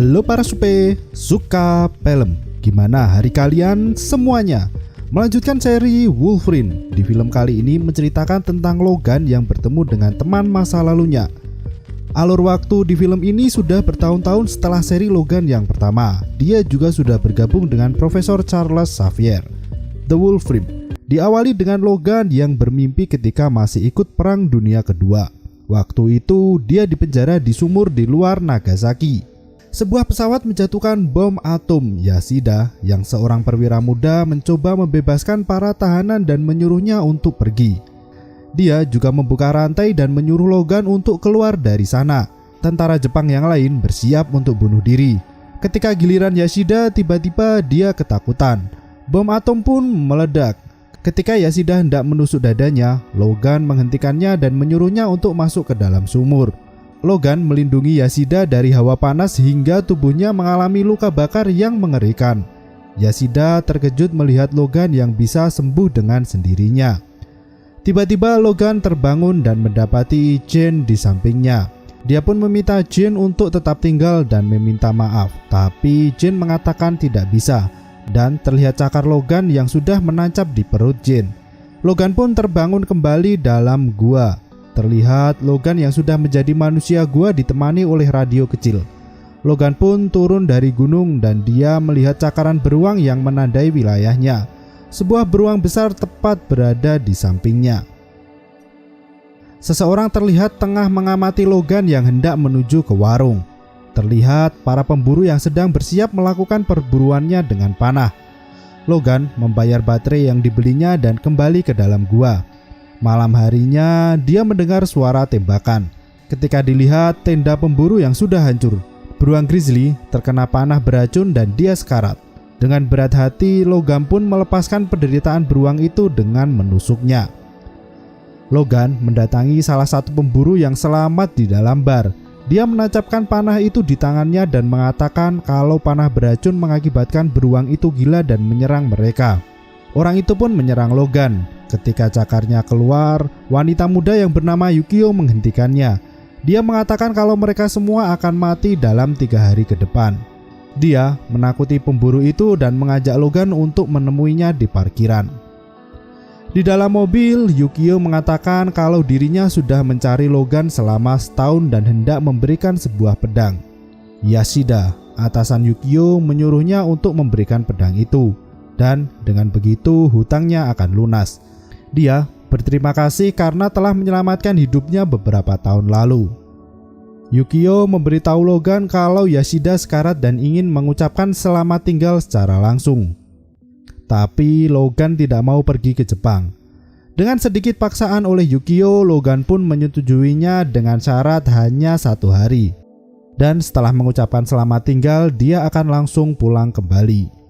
Halo para suka film. Gimana hari kalian semuanya? Melanjutkan seri Wolverine. Di film kali ini menceritakan tentang Logan yang bertemu dengan teman masa lalunya. Alur waktu di film ini sudah bertahun-tahun setelah seri Logan yang pertama. Dia juga sudah bergabung dengan Profesor Charles Xavier, The Wolverine. Diawali dengan Logan yang bermimpi ketika masih ikut Perang Dunia Kedua. Waktu itu dia dipenjara di sumur di luar Nagasaki. Sebuah pesawat menjatuhkan bom atom Yashida yang seorang perwira muda mencoba membebaskan para tahanan dan menyuruhnya untuk pergi. Dia juga membuka rantai dan menyuruh Logan untuk keluar dari sana. Tentara Jepang yang lain bersiap untuk bunuh diri. Ketika giliran Yashida, tiba-tiba dia ketakutan. Bom atom pun meledak. Ketika Yashida hendak menusuk dadanya, Logan menghentikannya dan menyuruhnya untuk masuk ke dalam sumur. Logan melindungi Yashida dari hawa panas hingga tubuhnya mengalami luka bakar yang mengerikan. Yashida terkejut melihat Logan yang bisa sembuh dengan sendirinya. Tiba-tiba Logan terbangun dan mendapati Jane di sampingnya. Dia pun meminta Jane untuk tetap tinggal dan meminta maaf, tapi Jane mengatakan tidak bisa, dan terlihat cakar Logan yang sudah menancap di perut Jane. Logan pun terbangun kembali dalam gua. Terlihat Logan yang sudah menjadi manusia gua ditemani oleh radio kecil. Logan pun turun dari gunung dan dia melihat cakaran beruang yang menandai wilayahnya. Sebuah beruang besar tepat berada di sampingnya. Seseorang terlihat tengah mengamati Logan yang hendak menuju ke warung. Terlihat para pemburu yang sedang bersiap melakukan perburuannya dengan panah. Logan membayar baterai yang dibelinya dan kembali ke dalam gua. Malam harinya dia mendengar suara tembakan. Ketika dilihat tenda pemburu yang sudah hancur, beruang grizzly terkena panah beracun dan dia sekarat. Dengan berat hati, Logan pun melepaskan penderitaan beruang itu dengan menusuknya. Logan mendatangi salah satu pemburu yang selamat di dalam bar. Dia menancapkan panah itu di tangannya dan mengatakan kalau panah beracun mengakibatkan beruang itu gila dan menyerang mereka. Orang itu pun menyerang Logan. Ketika cakarnya keluar, wanita muda yang bernama Yukio menghentikannya. Dia mengatakan kalau mereka semua akan mati dalam 3 hari ke depan. Dia menakuti pemburu itu dan mengajak Logan untuk menemuinya di parkiran. Di dalam mobil, Yukio mengatakan kalau dirinya sudah mencari Logan selama setahun dan hendak memberikan sebuah pedang. Yashida, atasan Yukio, menyuruhnya untuk memberikan pedang itu. Dan dengan begitu hutangnya akan lunas. Dia berterima kasih karena telah menyelamatkan hidupnya beberapa tahun lalu. Yukio memberitahu Logan kalau Yashida sekarat dan ingin mengucapkan selamat tinggal secara langsung. Tapi Logan tidak mau pergi ke Jepang. Dengan sedikit paksaan oleh Yukio, Logan pun menyetujuinya dengan syarat hanya 1 hari. Dan setelah mengucapkan selamat tinggal, dia akan langsung pulang kembali.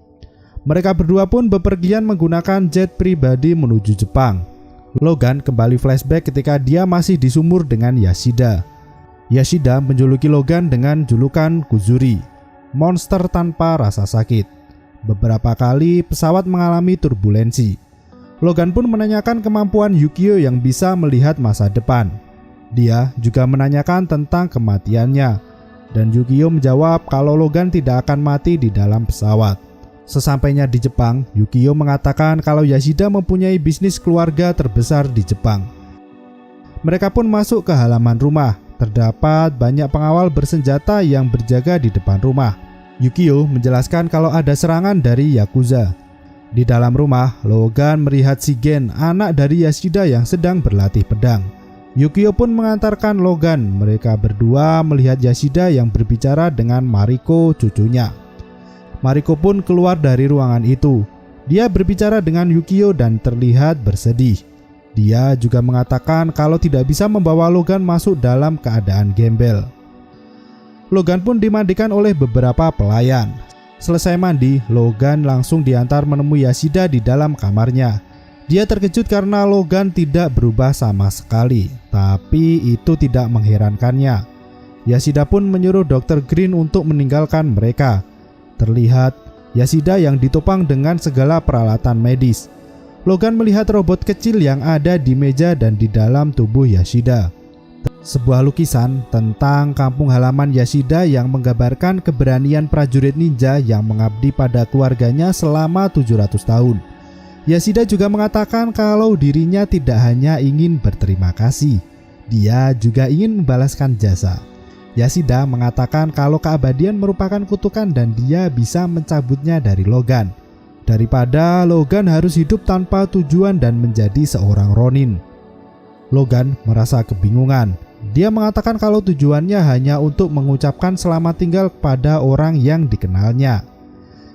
Mereka berdua pun bepergian menggunakan jet pribadi menuju Jepang. Logan kembali flashback ketika dia masih di sumur dengan Yashida. Yashida menjuluki Logan dengan julukan Kuzuri, monster tanpa rasa sakit. Beberapa kali pesawat mengalami turbulensi. Logan pun menanyakan kemampuan Yukio yang bisa melihat masa depan. Dia juga menanyakan tentang kematiannya. Dan Yukio menjawab kalau Logan tidak akan mati di dalam pesawat. Sesampainya di Jepang, Yukio mengatakan kalau Yashida mempunyai bisnis keluarga terbesar di Jepang. Mereka pun masuk ke halaman rumah. Terdapat banyak pengawal bersenjata yang berjaga di depan rumah. Yukio menjelaskan kalau ada serangan dari Yakuza. Di dalam rumah, Logan melihat Shigen, anak dari Yashida yang sedang berlatih pedang. Yukio pun mengantarkan Logan. Mereka berdua melihat Yashida yang berbicara dengan Mariko, cucunya. Mariko pun keluar dari ruangan itu. Dia berbicara dengan Yukio dan terlihat bersedih. Dia juga mengatakan kalau tidak bisa membawa Logan masuk dalam keadaan gembel. Logan pun dimandikan oleh beberapa pelayan. Selesai mandi, Logan langsung diantar menemui Yashida di dalam kamarnya. Dia terkejut karena Logan tidak berubah sama sekali, tapi itu tidak mengherankannya. Yashida pun menyuruh Dr. Green untuk meninggalkan mereka. Terlihat Yashida yang ditopang dengan segala peralatan medis. Logan melihat robot kecil yang ada di meja dan di dalam tubuh Yashida. Sebuah lukisan tentang kampung halaman Yashida yang menggambarkan keberanian prajurit ninja yang mengabdi pada keluarganya selama 700 tahun. Yashida juga mengatakan kalau dirinya tidak hanya ingin berterima kasih, dia juga ingin membalaskan jasa. Yashida mengatakan kalau keabadian merupakan kutukan dan dia bisa mencabutnya dari Logan, daripada Logan harus hidup tanpa tujuan dan menjadi seorang Ronin. Logan merasa kebingungan. Dia mengatakan kalau tujuannya hanya untuk mengucapkan selamat tinggal kepada orang yang dikenalnya.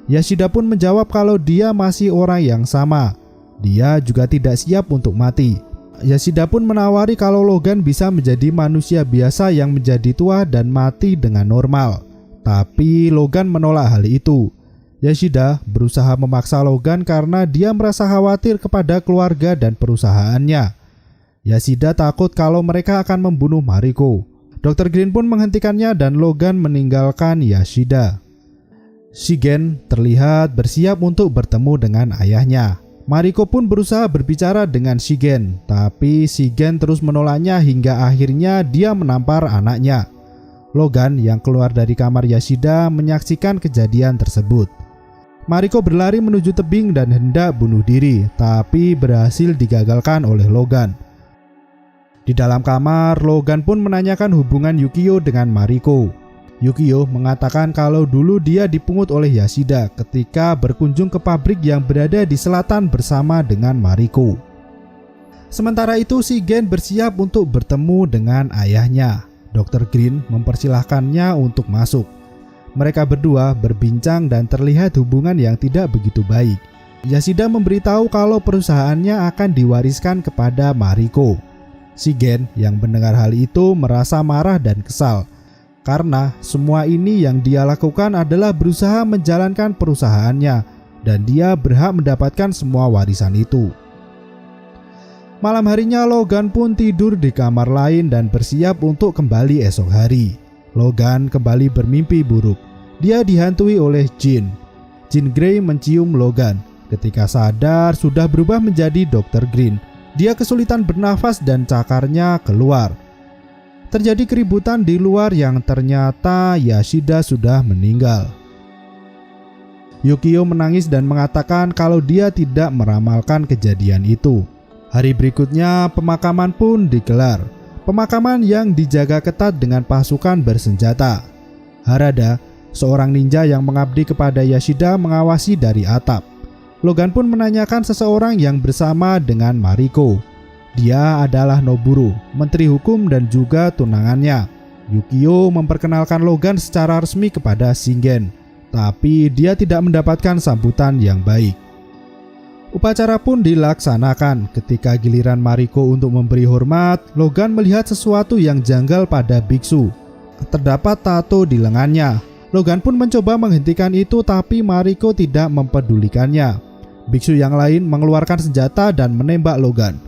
Yashida pun menjawab kalau dia masih orang yang sama. Dia juga tidak siap untuk mati. Yashida pun menawari kalau Logan bisa menjadi manusia biasa yang menjadi tua dan mati dengan normal. Tapi Logan menolak hal itu. Yashida berusaha memaksa Logan karena dia merasa khawatir kepada keluarga dan perusahaannya. Yashida takut kalau mereka akan membunuh Mariko. Dr. Green pun menghentikannya dan Logan meninggalkan Yashida. Shigen terlihat bersiap untuk bertemu dengan ayahnya. Mariko pun berusaha berbicara dengan Shigen, tapi Shigen terus menolaknya hingga akhirnya dia menampar anaknya. Logan yang keluar dari kamar Yashida menyaksikan kejadian tersebut. Mariko berlari menuju tebing dan hendak bunuh diri, tapi berhasil digagalkan oleh Logan. Di dalam kamar, Logan pun menanyakan hubungan Yukio dengan Mariko. Yukio mengatakan kalau dulu dia dipungut oleh Yashida ketika berkunjung ke pabrik yang berada di selatan bersama dengan Mariko. Sementara itu, Shigen bersiap untuk bertemu dengan ayahnya. Dr. Green mempersilahkannya untuk masuk. Mereka berdua berbincang dan terlihat hubungan yang tidak begitu baik. Yashida memberitahu kalau perusahaannya akan diwariskan kepada Mariko. Shigen yang mendengar hal itu merasa marah dan kesal karena semua ini yang dia lakukan adalah berusaha menjalankan perusahaannya dan dia berhak mendapatkan semua warisan itu. Malam harinya Logan pun tidur di kamar lain dan bersiap untuk kembali esok hari. Logan kembali bermimpi buruk. Dia dihantui oleh Jean. Jean Grey mencium Logan. Ketika sadar sudah berubah menjadi Dr. Green. Dia kesulitan bernafas dan cakarnya keluar. Terjadi keributan di luar yang ternyata Yashida sudah meninggal. Yukio menangis dan mengatakan kalau dia tidak meramalkan kejadian itu. Hari berikutnya pemakaman pun digelar. Pemakaman yang dijaga ketat dengan pasukan bersenjata. Harada, seorang ninja yang mengabdi kepada Yashida, mengawasi dari atap. Logan pun menanyakan seseorang yang bersama dengan Mariko. Dia adalah Noburo, menteri hukum dan juga tunangannya. Yukio memperkenalkan Logan secara resmi kepada Shingen, tapi dia tidak mendapatkan sambutan yang baik. Upacara pun dilaksanakan. Ketika giliran Mariko untuk memberi hormat, Logan melihat sesuatu yang janggal pada biksu. Terdapat tato di lengannya. Logan pun mencoba menghentikan itu, tapi Mariko tidak mempedulikannya. Biksu yang lain mengeluarkan senjata dan menembak Logan.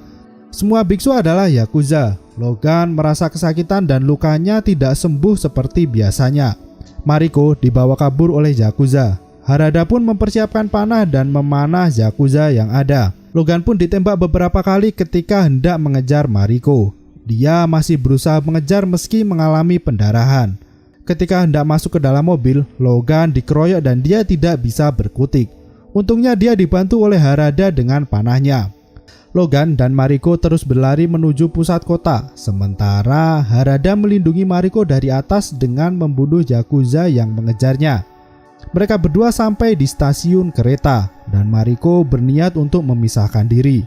Semua biksu adalah Yakuza. Logan merasa kesakitan dan lukanya tidak sembuh seperti biasanya. Mariko dibawa kabur oleh Yakuza. Harada pun mempersiapkan panah dan memanah Yakuza yang ada. Logan pun ditembak beberapa kali ketika hendak mengejar Mariko. Dia masih berusaha mengejar meski mengalami pendarahan. Ketika hendak masuk ke dalam mobil, Logan dikeroyok dan dia tidak bisa berkutik. Untungnya dia dibantu oleh Harada dengan panahnya. Logan dan Mariko terus berlari menuju pusat kota, sementara Harada melindungi Mariko dari atas dengan membunuh Yakuza yang mengejarnya. Mereka berdua sampai di stasiun kereta dan Mariko berniat untuk memisahkan diri.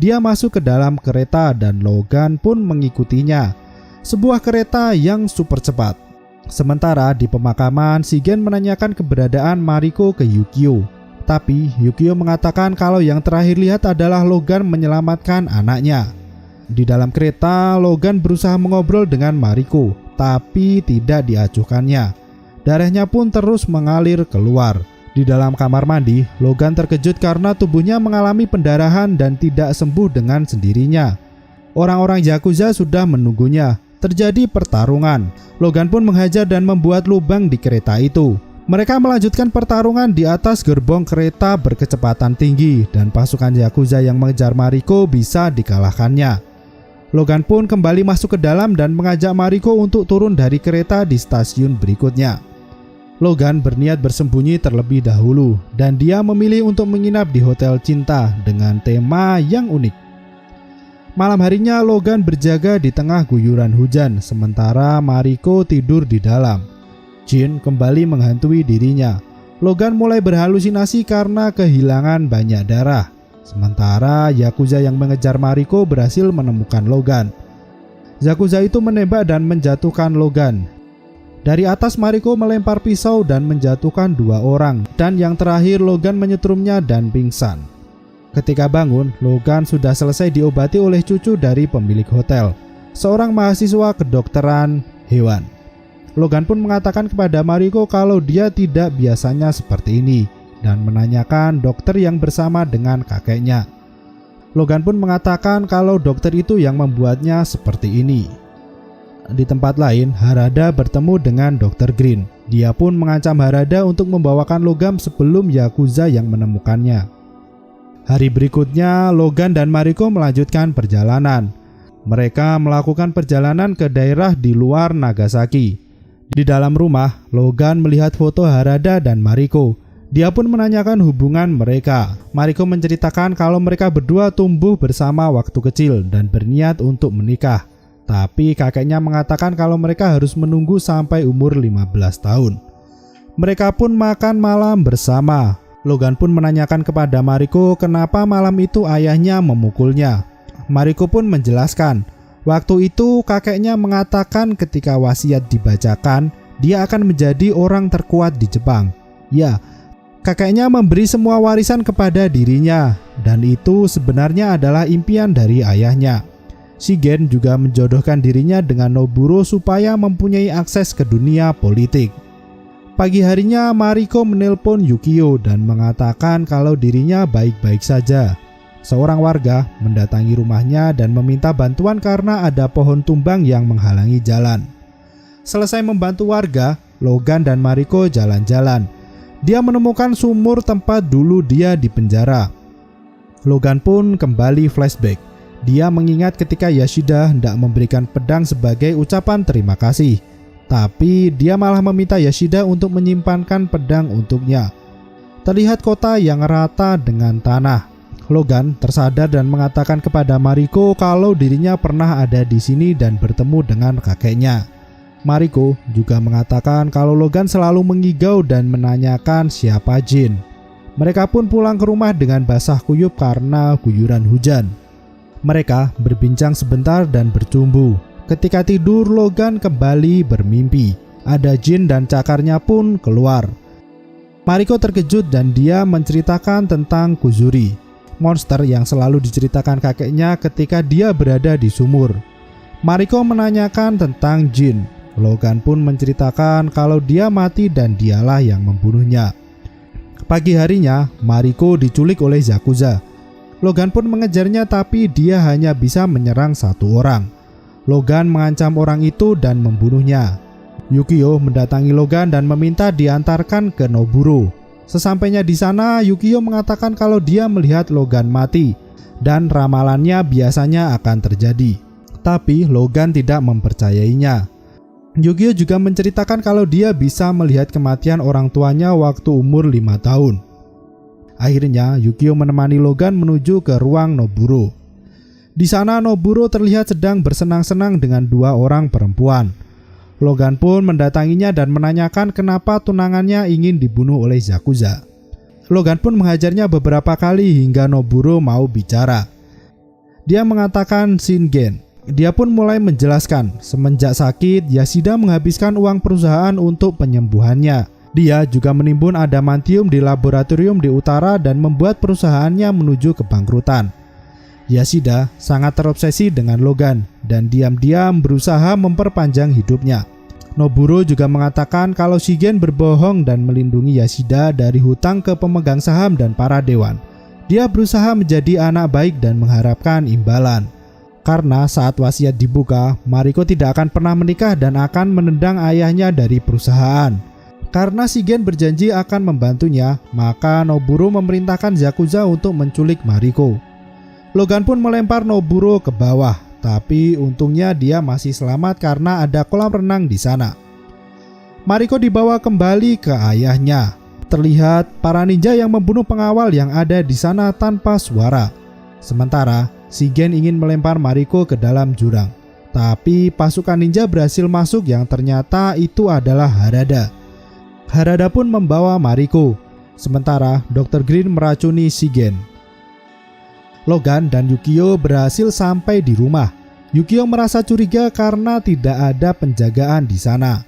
Dia masuk ke dalam kereta dan Logan pun mengikutinya. Sebuah kereta yang super cepat. Sementara di pemakaman, Shigen menanyakan keberadaan Mariko ke Yukio. Tapi Yukio mengatakan kalau yang terakhir lihat adalah Logan menyelamatkan anaknya. Di dalam kereta, Logan berusaha mengobrol dengan Mariko, tapi tidak diacuhkannya. Darahnya pun terus mengalir keluar. Di dalam kamar mandi, Logan terkejut karena tubuhnya mengalami pendarahan dan tidak sembuh dengan sendirinya. Orang-orang Yakuza sudah menunggunya. Terjadi pertarungan. Logan pun menghajar dan membuat lubang di kereta itu. Mereka melanjutkan pertarungan di atas gerbong kereta berkecepatan tinggi dan pasukan Yakuza yang mengejar Mariko bisa dikalahkannya. Logan pun kembali masuk ke dalam dan mengajak Mariko untuk turun dari kereta di stasiun berikutnya. Logan berniat bersembunyi terlebih dahulu dan dia memilih untuk menginap di hotel cinta dengan tema yang unik. Malam harinya Logan berjaga di tengah guyuran hujan sementara Mariko tidur di dalam. Jin kembali menghantui dirinya. Logan mulai berhalusinasi karena kehilangan banyak darah. Sementara Yakuza yang mengejar Mariko berhasil menemukan Logan. Yakuza itu menembak dan menjatuhkan Logan. Dari atas Mariko melempar pisau dan menjatuhkan 2 orang. Dan yang terakhir Logan menyetrumnya dan pingsan. Ketika bangun, Logan sudah selesai diobati oleh cucu dari pemilik hotel, seorang mahasiswa kedokteran hewan. Logan pun mengatakan kepada Mariko kalau dia tidak biasanya seperti ini dan menanyakan dokter yang bersama dengan kakeknya. Logan pun mengatakan kalau dokter itu yang membuatnya seperti ini. Di tempat lain, Harada bertemu dengan Dr. Green. Dia pun mengancam Harada untuk membawakan Logan sebelum Yakuza yang menemukannya. Hari berikutnya, Logan dan Mariko melanjutkan perjalanan. Mereka melakukan perjalanan ke daerah di luar Nagasaki. Di dalam rumah, Logan melihat foto Harada dan Mariko. Dia pun menanyakan hubungan mereka. Mariko menceritakan kalau mereka berdua tumbuh bersama waktu kecil dan berniat untuk menikah. Tapi kakeknya mengatakan kalau mereka harus menunggu sampai umur 15 tahun. Mereka pun makan malam bersama. Logan pun menanyakan kepada Mariko kenapa malam itu ayahnya memukulnya. Mariko pun menjelaskan, waktu itu kakeknya mengatakan ketika wasiat dibacakan, dia akan menjadi orang terkuat di Jepang. Ya, kakeknya memberi semua warisan kepada dirinya, dan itu sebenarnya adalah impian dari ayahnya. Shigen juga menjodohkan dirinya dengan Noburo supaya mempunyai akses ke dunia politik. Pagi harinya Mariko menelpon Yukio dan mengatakan kalau dirinya baik-baik saja. Seorang warga mendatangi rumahnya dan meminta bantuan karena ada pohon tumbang yang menghalangi jalan. Selesai membantu warga, Logan dan Mariko jalan-jalan. Dia menemukan sumur tempat dulu dia dipenjara. Logan pun kembali flashback. Dia mengingat ketika Yashida hendak memberikan pedang sebagai ucapan terima kasih. Tapi dia malah meminta Yashida untuk menyimpankan pedang untuknya. Terlihat kota yang rata dengan tanah. Logan tersadar dan mengatakan kepada Mariko kalau dirinya pernah ada di sini dan bertemu dengan kakeknya. Mariko juga mengatakan kalau Logan selalu mengigau dan menanyakan siapa Jin. Mereka pun pulang ke rumah dengan basah kuyup karena guyuran hujan. Mereka berbincang sebentar dan bercumbu. Ketika tidur, Logan kembali bermimpi. Ada Jin dan cakarnya pun keluar. Mariko terkejut dan dia menceritakan tentang Kuzuri, monster yang selalu diceritakan kakeknya ketika dia berada di sumur. Mariko menanyakan tentang Jin. Logan pun menceritakan kalau dia mati dan dialah yang membunuhnya. Pagi harinya, Mariko diculik oleh Yakuza. Logan pun mengejarnya tapi dia hanya bisa menyerang 1 orang. Logan mengancam orang itu dan membunuhnya. Yukio mendatangi Logan dan meminta diantarkan ke Noburo. Sesampainya di sana, Yukio mengatakan kalau dia melihat Logan mati dan ramalannya biasanya akan terjadi. Tapi Logan tidak mempercayainya. Yukio juga menceritakan kalau dia bisa melihat kematian orang tuanya waktu umur 5 tahun. Akhirnya Yukio menemani Logan menuju ke ruang Noburo. Di sana Noburo terlihat sedang bersenang-senang dengan 2 orang perempuan. Logan pun mendatanginya dan menanyakan kenapa tunangannya ingin dibunuh oleh Yakuza. Logan pun menghajarnya beberapa kali hingga Noburo mau bicara. Dia mengatakan Shingen. Dia pun mulai menjelaskan, semenjak sakit, Yashida menghabiskan uang perusahaan untuk penyembuhannya. Dia juga menimbun adamantium di laboratorium di utara dan membuat perusahaannya menuju kebangkrutan. Yashida sangat terobsesi dengan Logan dan diam-diam berusaha memperpanjang hidupnya. Noburo juga mengatakan kalau Shigen berbohong dan melindungi Yashida dari hutang ke pemegang saham dan para dewan. Dia berusaha menjadi anak baik dan mengharapkan imbalan. Karena saat wasiat dibuka, Mariko tidak akan pernah menikah dan akan menendang ayahnya dari perusahaan. Karena Shigen berjanji akan membantunya, maka Noburo memerintahkan Yakuza untuk menculik Mariko. Logan pun melempar Noburo ke bawah, tapi untungnya dia masih selamat karena ada kolam renang di sana. Mariko dibawa kembali ke ayahnya. Terlihat para ninja yang membunuh pengawal yang ada di sana tanpa suara. Sementara Shigen ingin melempar Mariko ke dalam jurang, tapi pasukan ninja berhasil masuk yang ternyata itu adalah Harada. Harada pun membawa Mariko. Sementara Dr. Green meracuni Shigen. Logan dan Yukio berhasil sampai di rumah. Yukio merasa curiga karena tidak ada penjagaan di sana.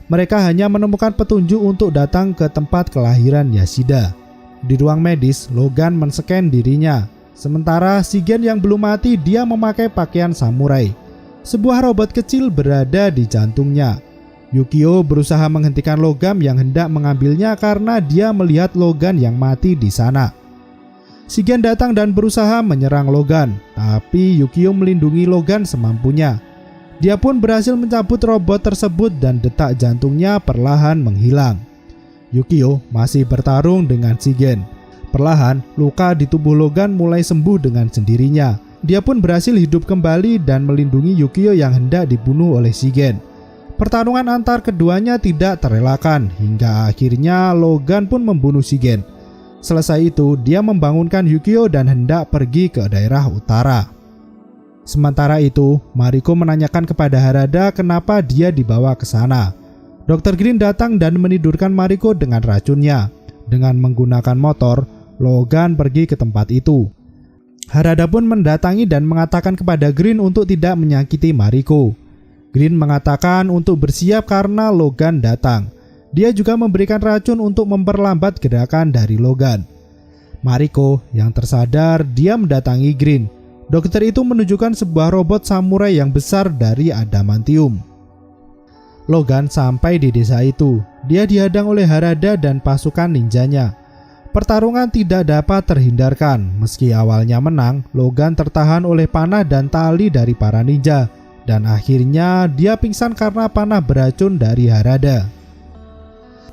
Mereka hanya menemukan petunjuk untuk datang ke tempat kelahiran Yashida. Di ruang medis, Logan men-scan dirinya. Sementara Shigen yang belum mati, dia memakai pakaian samurai. Sebuah robot kecil berada di jantungnya. Yukio berusaha menghentikan Logan yang hendak mengambilnya karena dia melihat Logan yang mati di sana. Shigen datang dan berusaha menyerang Logan, tapi Yukio melindungi Logan semampunya. Dia pun berhasil mencabut robot tersebut dan detak jantungnya perlahan menghilang. Yukio masih bertarung dengan Shigen. Perlahan, luka di tubuh Logan mulai sembuh dengan sendirinya. Dia pun berhasil hidup kembali dan melindungi Yukio yang hendak dibunuh oleh Shigen. Pertarungan antar keduanya tidak terelakkan hingga akhirnya Logan pun membunuh Shigen. Selesai itu, dia membangunkan Yukio dan hendak pergi ke daerah utara. Sementara itu, Mariko menanyakan kepada Harada kenapa dia dibawa ke sana. Dr. Green datang dan menidurkan Mariko dengan racunnya. Dengan menggunakan motor, Logan pergi ke tempat itu. Harada pun mendatangi dan mengatakan kepada Green untuk tidak menyakiti Mariko. Green mengatakan untuk bersiap karena Logan datang. Dia juga memberikan racun untuk memperlambat gerakan dari Logan. Mariko yang tersadar, dia mendatangi Green. Dokter itu menunjukkan sebuah robot samurai yang besar dari adamantium. Logan sampai di desa itu. Dia dihadang oleh Harada dan pasukan ninjanya. Pertarungan tidak dapat terhindarkan. Meski awalnya menang, Logan tertahan oleh panah dan tali dari para ninja. Dan akhirnya dia pingsan karena panah beracun dari Harada.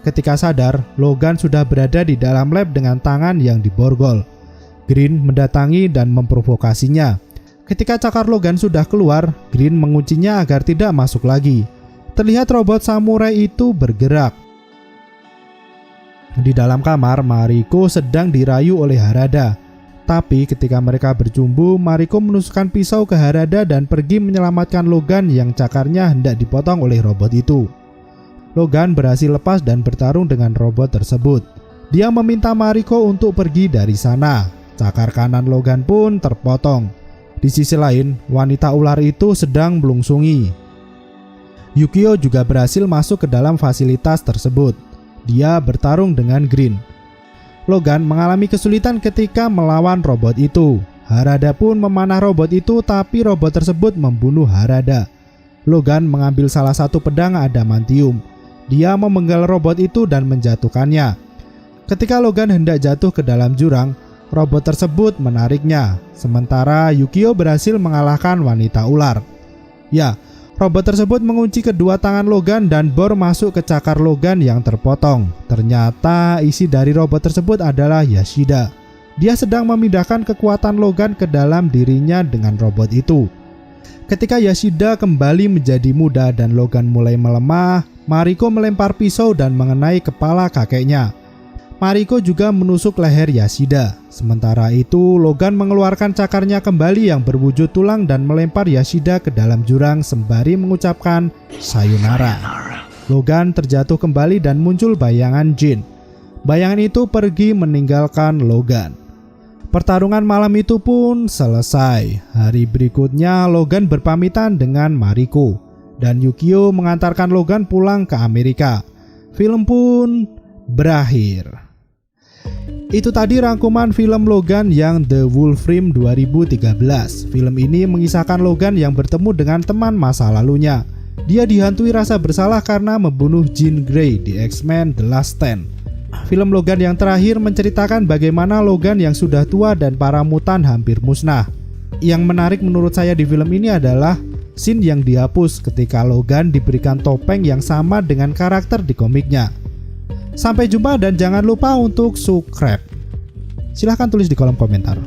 Ketika sadar, Logan sudah berada di dalam lab dengan tangan yang diborgol. Green mendatangi dan memprovokasinya. Ketika cakar Logan sudah keluar, Green menguncinya agar tidak masuk lagi. Terlihat robot samurai itu bergerak. Di dalam kamar, Mariko sedang dirayu oleh Harada. Tapi ketika mereka berjumbu, Mariko menusukkan pisau ke Harada dan pergi menyelamatkan Logan yang cakarnya hendak dipotong oleh robot itu. Logan berhasil lepas dan bertarung dengan robot tersebut. Dia meminta Mariko untuk pergi dari sana. Cakar kanan Logan pun terpotong. Di sisi lain, wanita ular itu sedang melungsungi. Yukio juga berhasil masuk ke dalam fasilitas tersebut. Dia bertarung dengan Green. Logan mengalami kesulitan ketika melawan robot itu. Harada pun memanah robot itu, tapi robot tersebut membunuh Harada. Logan mengambil salah satu pedang adamantium. Dia memenggal robot itu dan menjatuhkannya. Ketika Logan hendak jatuh ke dalam jurang, robot tersebut menariknya. Sementara Yukio berhasil mengalahkan wanita ular. Ya, robot tersebut mengunci kedua tangan Logan dan bor masuk ke cakar Logan yang terpotong. Ternyata isi dari robot tersebut adalah Yashida. Dia sedang memindahkan kekuatan Logan ke dalam dirinya dengan robot itu. Ketika Yashida kembali menjadi muda dan Logan mulai melemah, Mariko melempar pisau dan mengenai kepala kakeknya. Mariko juga menusuk leher Yashida. Sementara itu, Logan mengeluarkan cakarnya kembali yang berwujud tulang dan melempar Yashida ke dalam jurang sembari mengucapkan sayonara. Logan terjatuh kembali dan muncul bayangan Jin. Bayangan itu pergi meninggalkan Logan. Pertarungan malam itu pun selesai. Hari berikutnya Logan berpamitan dengan Mariko dan Yukio mengantarkan Logan pulang ke Amerika. Film pun berakhir. Itu tadi rangkuman film Logan yang The Wolfram 2013. Film ini mengisahkan Logan yang bertemu dengan teman masa lalunya. Dia dihantui rasa bersalah karena membunuh Jean Grey di X-Men The Last Stand. Film Logan yang terakhir menceritakan bagaimana Logan yang sudah tua dan para mutan hampir musnah. Yang menarik menurut saya di film ini adalah scene yang dihapus ketika Logan diberikan topeng yang sama dengan karakter di komiknya. Sampai jumpa dan jangan lupa untuk subscribe. Silahkan tulis di kolom komentar.